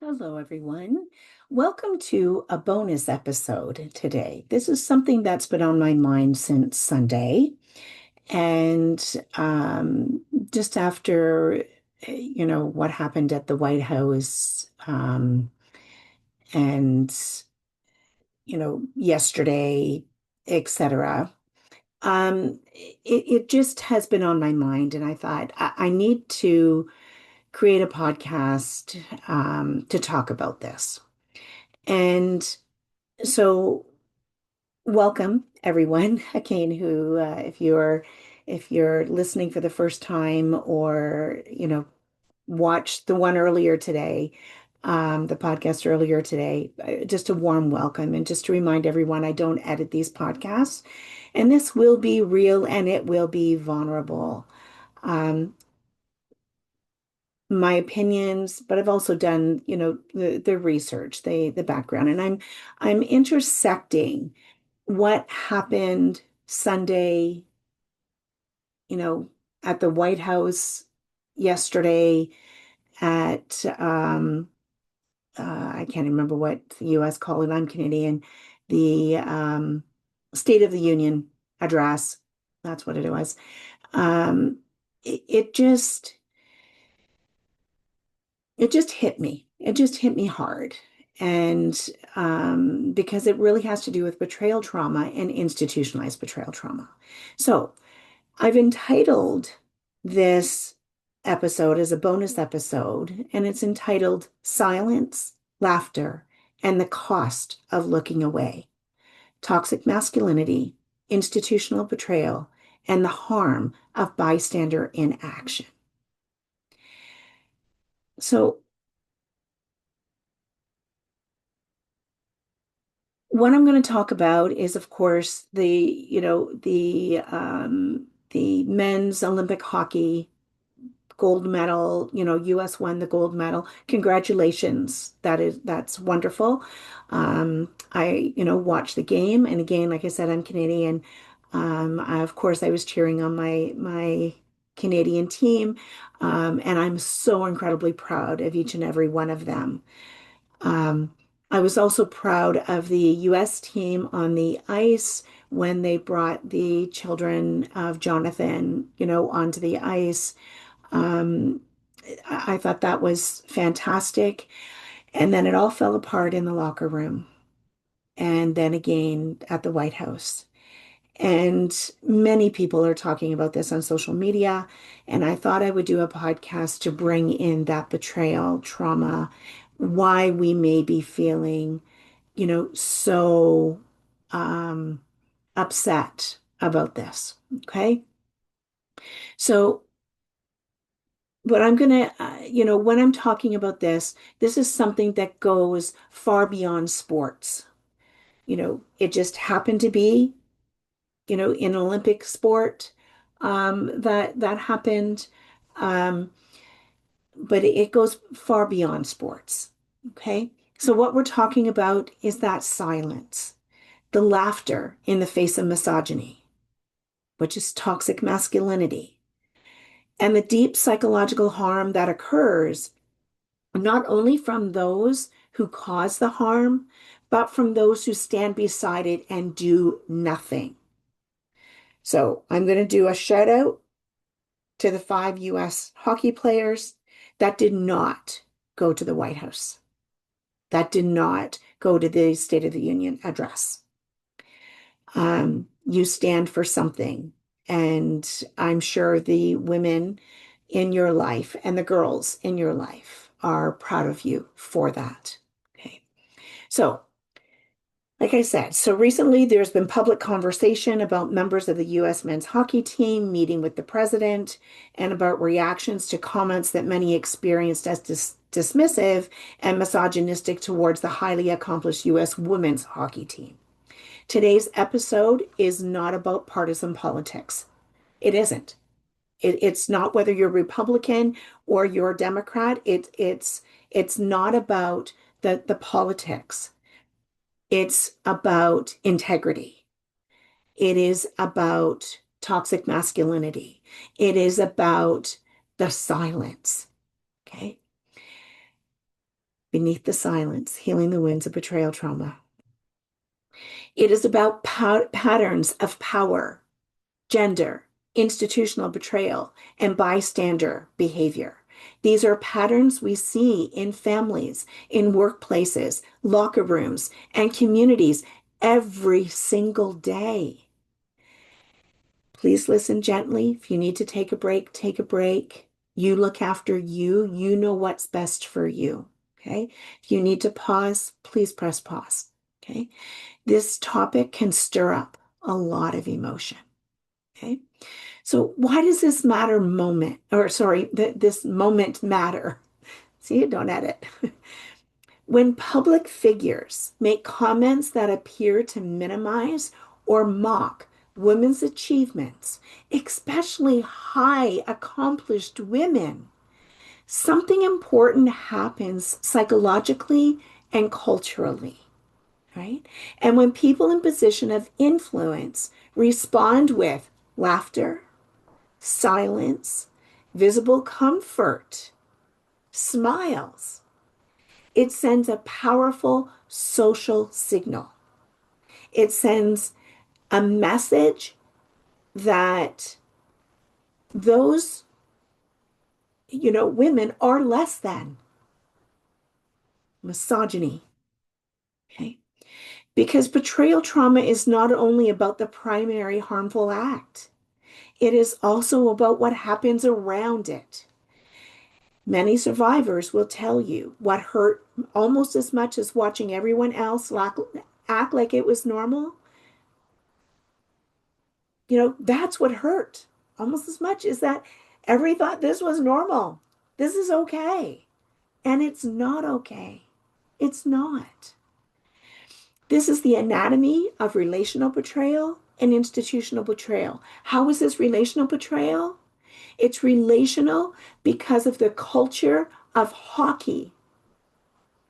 Hello, everyone. Welcome to a bonus episode today. This is something that's been on my mind since Sunday. And just after, what happened at the White House and, yesterday, etc. It just has been on my mind. And I thought I need to create a podcast to talk about this. And so, welcome everyone again. Who, if you're listening for the first time, or watched the one earlier today, the podcast earlier today, just a warm welcome, and just to remind everyone, I don't edit these podcasts, and this will be real and it will be vulnerable. Um, my opinions, but I've also done, the research, the background, and I'm intersecting what happened Sunday, you know, at the White House yesterday at I can't remember what the US call it. I'm Canadian. The State of the Union address. That's what it was. Um, it just hit me. It just hit me hard. And because it really has to do with betrayal trauma and institutionalized betrayal trauma. So I've entitled this episode as a bonus episode, and it's entitled Silence, Laughter, and the Cost of Looking Away: Toxic Masculinity, Institutional Betrayal, and the Harm of Bystander Inaction. So, what I'm going to talk about is, of course, the men's Olympic hockey gold medal. US won the gold medal. Congratulations. That's wonderful. I, watched the game, and again, like I said, I'm Canadian. Of course, I was cheering on my Canadian team, and I'm so incredibly proud of each and every one of them. Um, I was also proud of the US team on the ice when they brought the children of Jonathan, onto the ice. Um, I thought that was fantastic. And then it all fell apart in the locker room, and then again at the White House. And many people are talking about this on social media. And I thought I would do a podcast to bring in that betrayal trauma, why we may be feeling, so um, upset about this. Okay. So, but I'm going to, when I'm talking about this, this is something that goes far beyond sports. It just happened to be, in Olympic sport, that happened. Um, but it goes far beyond sports. Okay. So what we're talking about is that silence, the laughter in the face of misogyny, which is toxic masculinity, and the deep psychological harm that occurs not only from those who cause the harm, but from those who stand beside it and do nothing. So I'm going to do a shout out to the 5 US hockey players that did not go to the White House, that did not go to the State of the Union address. You stand for something. And I'm sure the women in your life and the girls in your life are proud of you for that. Okay. So, like I said, so recently there's been public conversation about members of the US men's hockey team meeting with the president, and about reactions to comments that many experienced as dismissive and misogynistic towards the highly accomplished US women's hockey team. Today's episode is not about partisan politics. It isn't. It's not whether you're Republican or you're Democrat. It's not about the politics. It's about integrity. It is about toxic masculinity. It is about the silence. Okay. Beneath the Silence, Healing the Wounds of Betrayal Trauma. It is about patterns of power, gender, institutional betrayal, and bystander behavior. These are patterns we see in families, in workplaces, locker rooms, and communities every single day. Please listen gently. If you need to take a break, take a break. You look after you. You know what's best for you. Okay. If you need to pause, please press pause. Okay. This topic can stir up a lot of emotion. Okay. So why does this matter moment, or sorry, this moment matter? See, don't edit. When public figures make comments that appear to minimize or mock women's achievements, especially high accomplished women, something important happens psychologically and culturally, right? And when people in position of influence respond with laughter, silence, visible comfort, smiles, it sends a powerful social signal. It sends a message that those, women are less than. Misogyny. Okay. Because betrayal trauma is not only about the primary harmful act, it is also about what happens around it. Many survivors will tell you what hurt almost as much as watching everyone else act like it was normal. That's what hurt almost as much as that every thought this was normal. This is okay. And it's not okay. It's not. This is the anatomy of relational betrayal and institutional betrayal. How is this relational betrayal? It's relational because of the culture of hockey.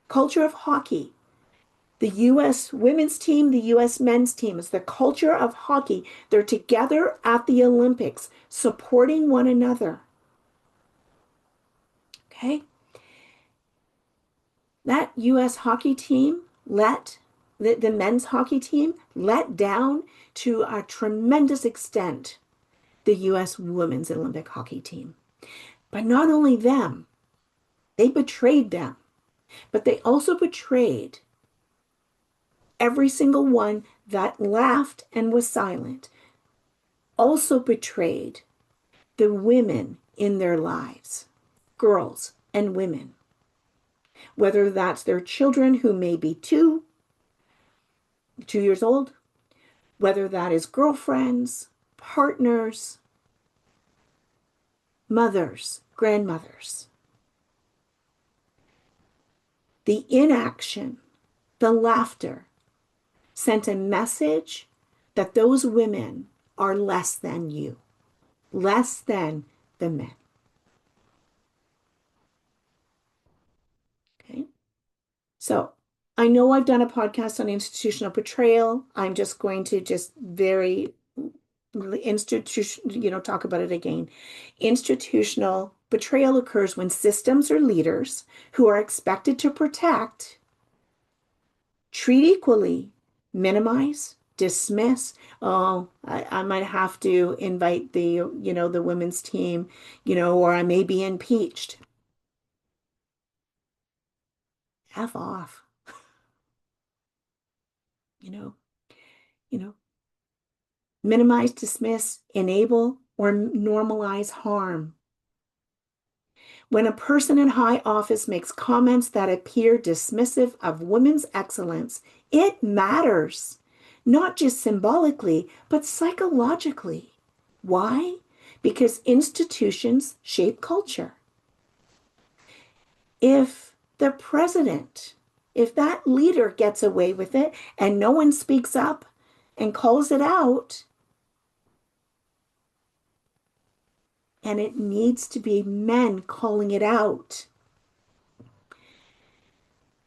Culture of hockey. The U.S. women's team, the U.S. men's team is the culture of hockey. They're together at the Olympics, supporting one another. Okay? That U.S. hockey team the men's hockey team let down to a tremendous extent the U.S. women's Olympic hockey team. But not only them, they betrayed them, but they also betrayed every single one that laughed and was silent, also betrayed the women in their lives, girls and women, whether that's their children who may be 2 years old, whether that is girlfriends, partners, mothers, grandmothers. The inaction, the laughter, sent a message that those women are less than you, less than the men. Okay. So I know I've done a podcast on institutional betrayal. I'm just going to very talk about it again. Institutional betrayal occurs when systems or leaders who are expected to protect, treat equally, minimize, dismiss. Oh, I might have to invite the women's team, or I may be impeached. F off, you know, you know, minimize, dismiss, enable, or normalize harm. When a person in high office makes comments that appear dismissive of women's excellence, it matters, not just symbolically, but psychologically. Why? Because institutions shape culture. If the president, if that leader gets away with it and no one speaks up and calls it out, and it needs to be men calling it out.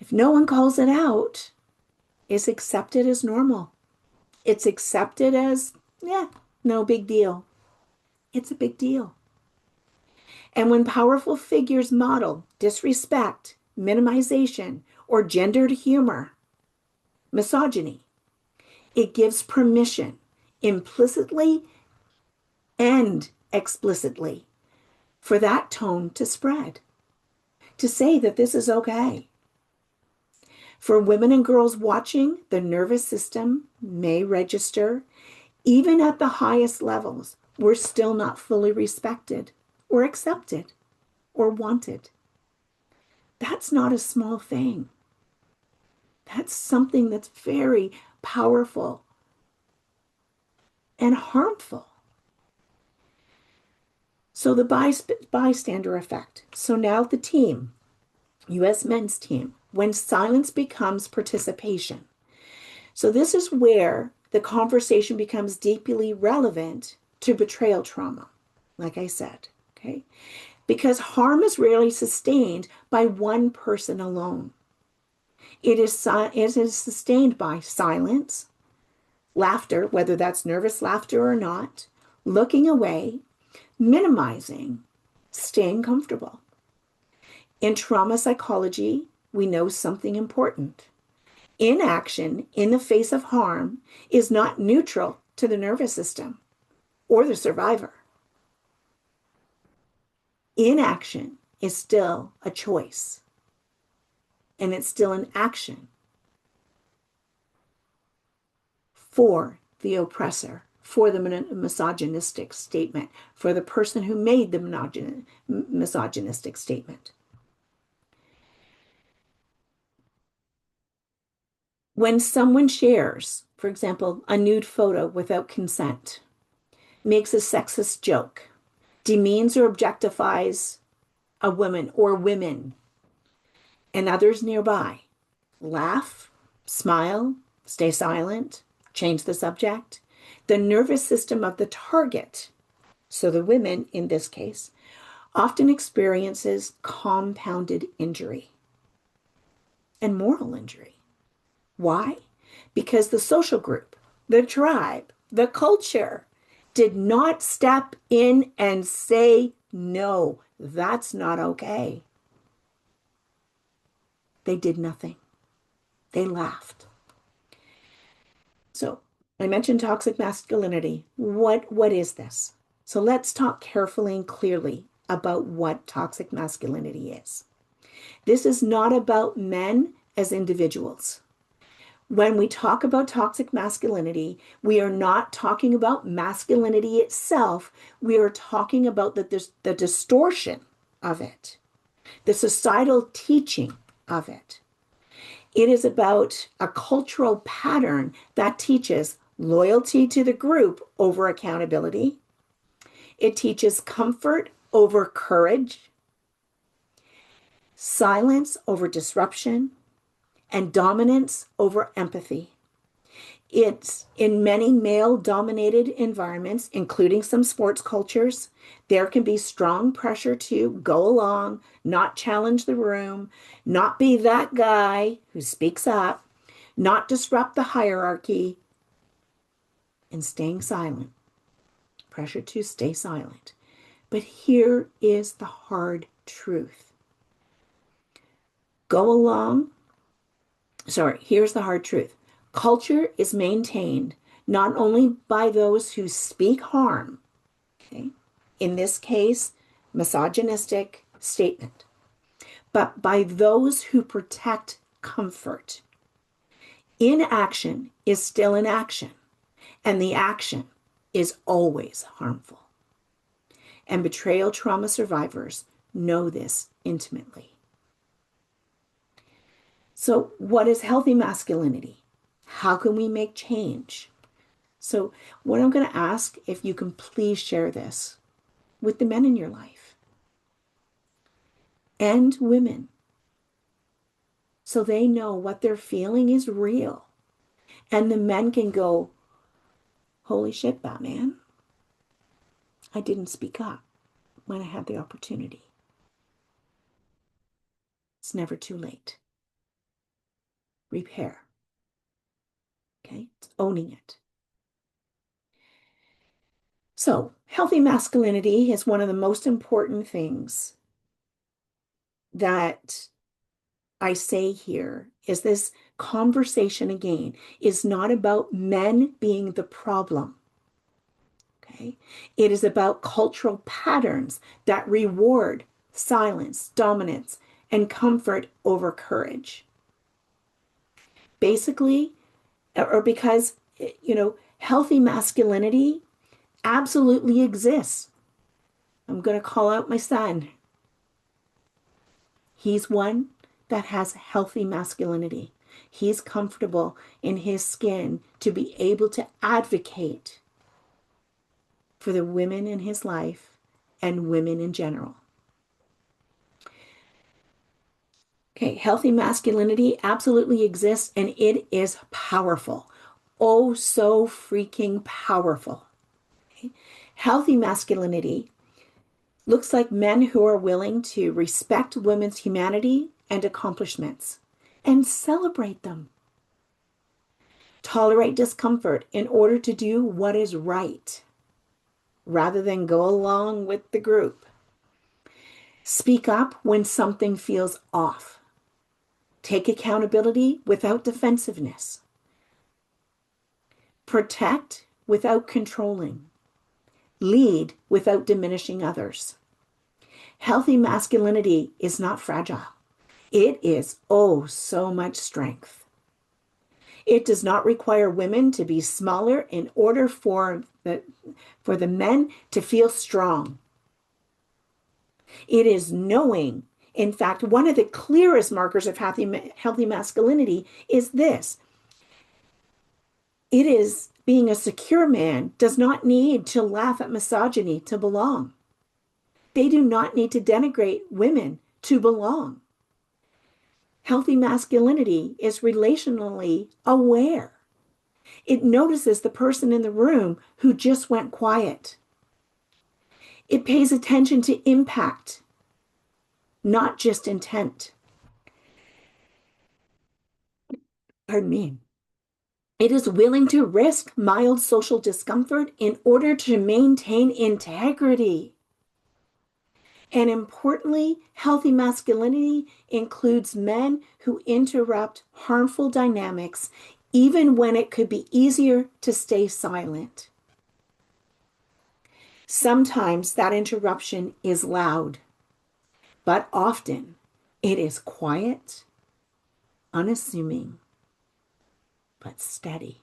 If no one calls it out, it's accepted as normal. It's accepted as, yeah, no big deal. It's a big deal. And when powerful figures model disrespect, minimization, or gendered humor, misogyny. It gives permission implicitly and explicitly for that tone to spread, to say that this is okay. For women and girls watching, the nervous system may register, even at the highest levels, we're still not fully respected or accepted or wanted. That's not a small thing. That's something that's very powerful and harmful. So the bystander effect. So now the team, US men's team, when silence becomes participation. So this is where the conversation becomes deeply relevant to betrayal trauma, like I said, okay? Because harm is rarely sustained by one person alone. It is sustained by silence, laughter, whether that's nervous laughter or not, looking away, minimizing, staying comfortable. In trauma psychology, we know something important. Inaction in the face of harm is not neutral to the nervous system or the survivor. Inaction is still a choice, and it's still an action for the oppressor, for the misogynistic statement, for the person who made the misogynistic statement. When someone shares, for example, a nude photo without consent, makes a sexist joke, demeans or objectifies a woman or women and others nearby, laugh, smile, stay silent, change the subject, the nervous system of the target, so the women in this case, often experiences compounded injury and moral injury. Why? Because the social group, the tribe, the culture did not step in and say, no, that's not okay. They did nothing. They laughed. So I mentioned toxic masculinity. What is this? So let's talk carefully and clearly about what toxic masculinity is. This is not about men as individuals. When we talk about toxic masculinity, we are not talking about masculinity itself. We are talking about the distortion of it, the societal teaching of it. It is about a cultural pattern that teaches loyalty to the group over accountability. It teaches comfort over courage, silence over disruption, and dominance over empathy. It's in many male-dominated environments, including some sports cultures, there can be strong pressure to go along, not challenge the room, not be that guy who speaks up, not disrupt the hierarchy, and staying silent. Pressure to stay silent. But here is the hard truth. Go along. Sorry, here's the hard truth. Culture is maintained not only by those who speak harm, okay, in this case, misogynistic statement, but by those who protect comfort. Inaction is still an action, and the action is always harmful. And betrayal trauma survivors know this intimately. So, what is healthy masculinity? How can we make change? So, what I'm going to ask, if you can please share this with the men in your life and women, so they know what they're feeling is real. And the men can go, holy shit, Batman, I didn't speak up when I had the opportunity. It's never too late. Repair. Okay? It's owning it. So, healthy masculinity is one of the most important things that I say here is this conversation again is not about men being the problem. Okay. It is about cultural patterns that reward silence, dominance, and comfort over courage. Basically, or because, healthy masculinity absolutely exists. I'm going to call out my son. He's one that has healthy masculinity. He's comfortable in his skin to be able to advocate for the women in his life and women in general. Okay, healthy masculinity absolutely exists and it is powerful. Oh, so freaking powerful. Okay? Healthy masculinity looks like men who are willing to respect women's humanity and accomplishments and celebrate them. Tolerate discomfort in order to do what is right rather than go along with the group. Speak up when something feels off. Take accountability without defensiveness. Protect without controlling. Lead without diminishing others. Healthy masculinity is not fragile. It is oh so much strength. It does not require women to be smaller in order for the men to feel strong. It is knowing. In fact, one of the clearest markers of healthy masculinity is this. It is being a secure man does not need to laugh at misogyny to belong. They do not need to denigrate women to belong. Healthy masculinity is relationally aware. It notices the person in the room who just went quiet. It pays attention to impact, not just intent. Pardon me. It is willing to risk mild social discomfort in order to maintain integrity. And importantly, healthy masculinity includes men who interrupt harmful dynamics, even when it could be easier to stay silent. Sometimes that interruption is loud, but often it is quiet, unassuming, but steady.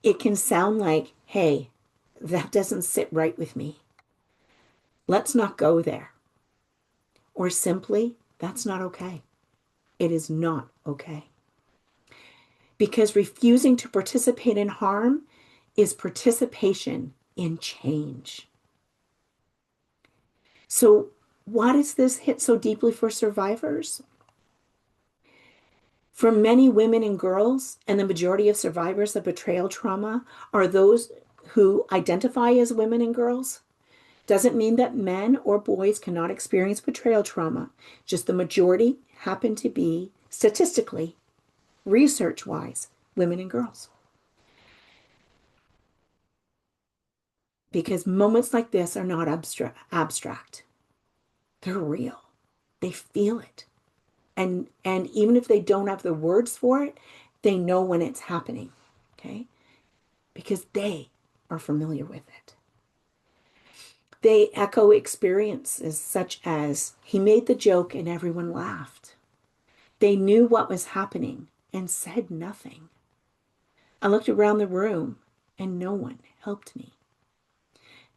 It can sound like, hey, that doesn't sit right with me. Let's not go there. Or simply, that's not okay. It is not okay. Because refusing to participate in harm is participation in change. So, why does this hit so deeply for survivors? For many women and girls, and the majority of survivors of betrayal trauma are those who identify as women and girls, doesn't mean that men or boys cannot experience betrayal trauma. Just the majority happen to be, statistically, research-wise, women and girls. Because moments like this are not abstract. They're real. They feel it. And even if they don't have the words for it, they know when it's happening. Okay? Because they are familiar with it. They echo experiences such as, he made the joke and everyone laughed. They knew what was happening and said nothing. I looked around the room and no one helped me.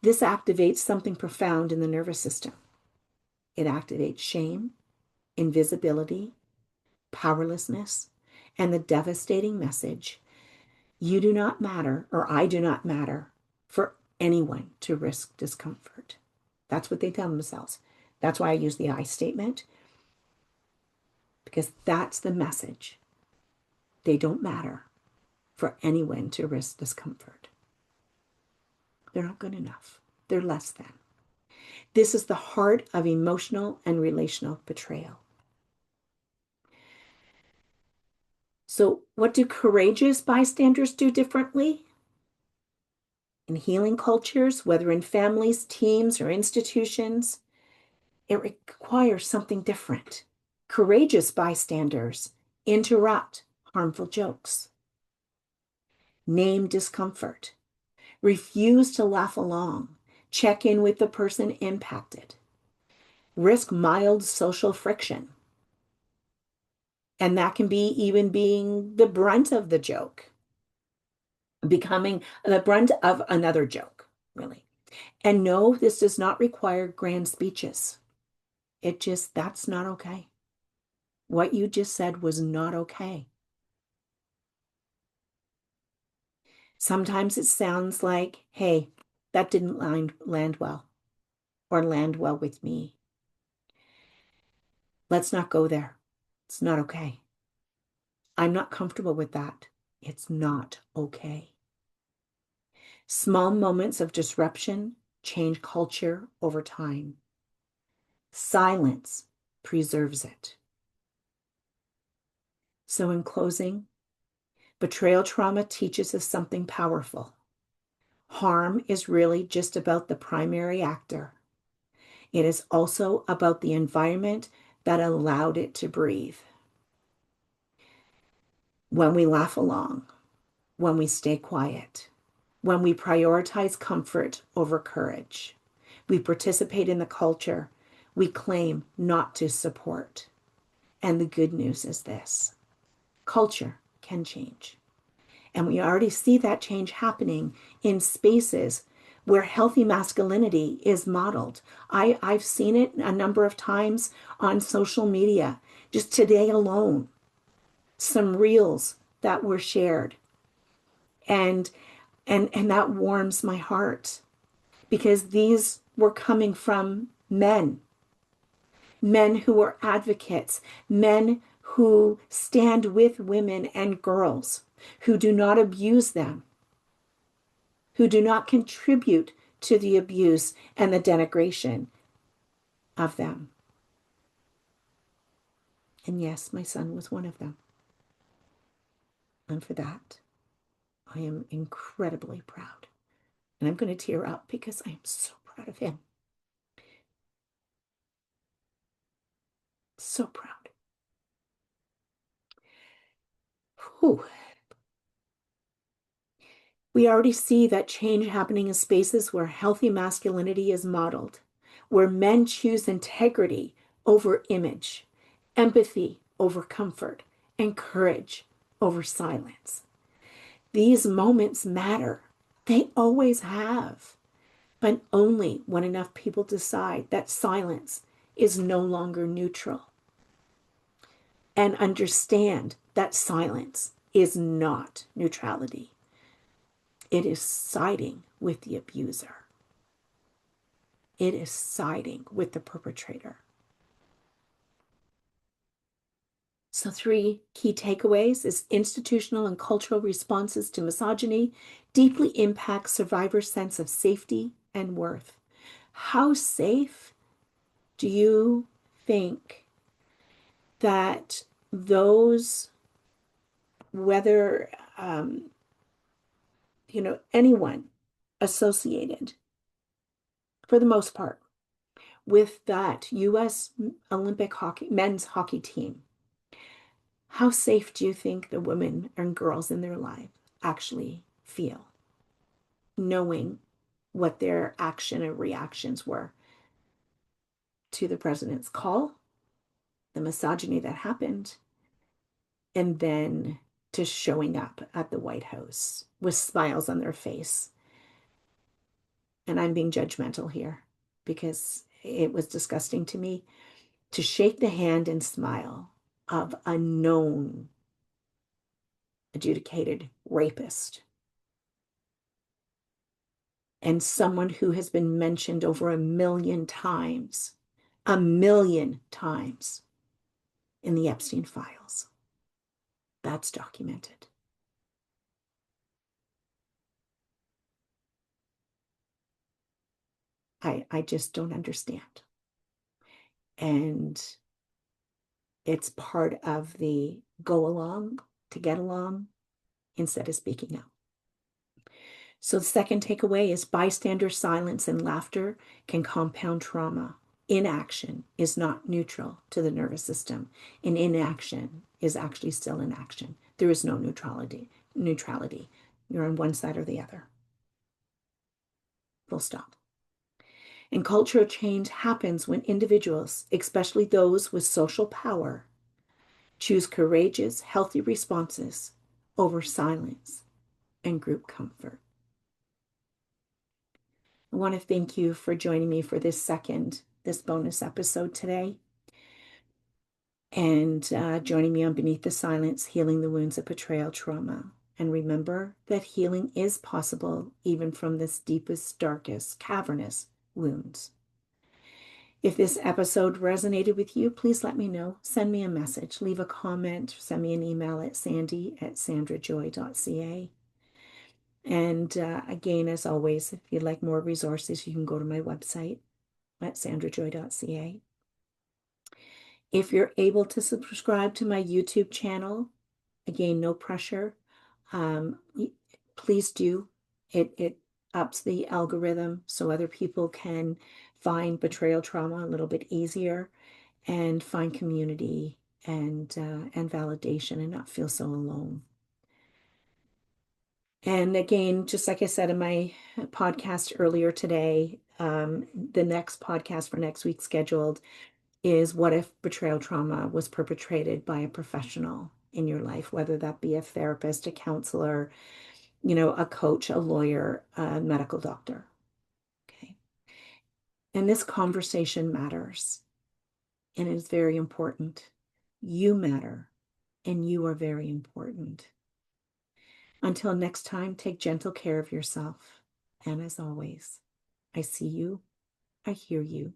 This activates something profound in the nervous system. It activates shame, invisibility, powerlessness, and the devastating message, you do not matter, or I do not matter for anyone to risk discomfort. That's what they tell themselves. That's why I use the I statement, because that's the message. They don't matter for anyone to risk discomfort. They're not good enough. They're less than. This is the heart of emotional and relational betrayal. So, what do courageous bystanders do differently? In healing cultures, whether in families, teams, or institutions, it requires something different. Courageous bystanders interrupt harmful jokes, name discomfort, refuse to laugh along, check in with the person impacted, risk mild social friction. And that can be even being the brunt of the joke, becoming the brunt of another joke, really. And no, this does not require grand speeches. That's not okay. What you just said was not okay. Sometimes it sounds like, hey, that didn't land well or land well with me. Let's not go there. It's not okay. I'm not comfortable with that. It's not okay. Small moments of disruption change culture over time. Silence preserves it. So, in closing, betrayal trauma teaches us something powerful. Harm is really just about the primary actor. It is also about the environment that allowed it to breathe. When we laugh along, when we stay quiet, when we prioritize comfort over courage, we participate in the culture we claim not to support. And the good news is this: culture can change. And we already see that change happening in spaces where healthy masculinity is modeled. I've seen it a number of times on social media. Just today alone, some reels that were shared. And and that warms my heart because these were coming from men who are advocates, men who stand with women and girls, who do not abuse them, who do not contribute to the abuse and the denigration of them. And yes, my son was one of them. And for that, I am incredibly proud. And I'm going to tear up because I am so proud of him. So proud. Whew. We already see that change happening in spaces where healthy masculinity is modeled, where men choose integrity over image, empathy over comfort, and courage over silence. These moments matter. They always have, but only when enough people decide that silence is no longer neutral and understand that silence is not neutrality. It is siding with the abuser. It is siding with the perpetrator. So 3 key takeaways is institutional and cultural responses to misogyny deeply impact survivors' sense of safety and worth. How safe do you think that those, whether, anyone associated, for the most part, with that U.S. Olympic hockey, men's hockey team, how safe do you think the women and girls in their life actually feel, knowing what their action and reactions were to the president's call, the misogyny that happened, and then to showing up at the White House with smiles on their face? And I'm being judgmental here because it was disgusting to me to shake the hand and smile of a known adjudicated rapist and someone who has been mentioned over 1,000,000 times in the Epstein files. That's documented. I just don't understand. And it's part of the go along to get along instead of speaking out. So the second takeaway is bystander silence and laughter can compound trauma. Inaction is not neutral to the nervous system, and inaction is actually still inaction. There is no neutrality. Neutrality. You're on one side or the other. Full stop. And cultural change happens when individuals, especially those with social power, choose courageous, healthy responses over silence and group comfort. I want to thank you for joining me for this bonus episode today, and joining me on Beneath the Silence, Healing the Wounds of Betrayal Trauma. And remember that healing is possible even from this deepest, darkest, cavernous wounds. If this episode resonated with you, please let me know. Send me a message, leave a comment, send me an email at sandy@sandrajoy.ca. And again, as always, if you'd like more resources, you can go to my website at sandrajoy.ca. If you're able to subscribe to my YouTube channel, again, no pressure. Um, please do. It ups the algorithm so other people can find betrayal trauma a little bit easier and find community and validation and not feel so alone. And again, just like I said in my podcast earlier today, the next podcast for next week scheduled is what if betrayal trauma was perpetrated by a professional in your life, whether that be a therapist, a counselor, a coach, a lawyer, a medical doctor. Okay. And this conversation matters, and it is very important. You matter, and you are very important. Until next time, take gentle care of yourself. And as always, I see you, I hear you,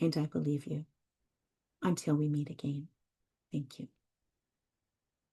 and I believe you. Until we meet again. Thank you.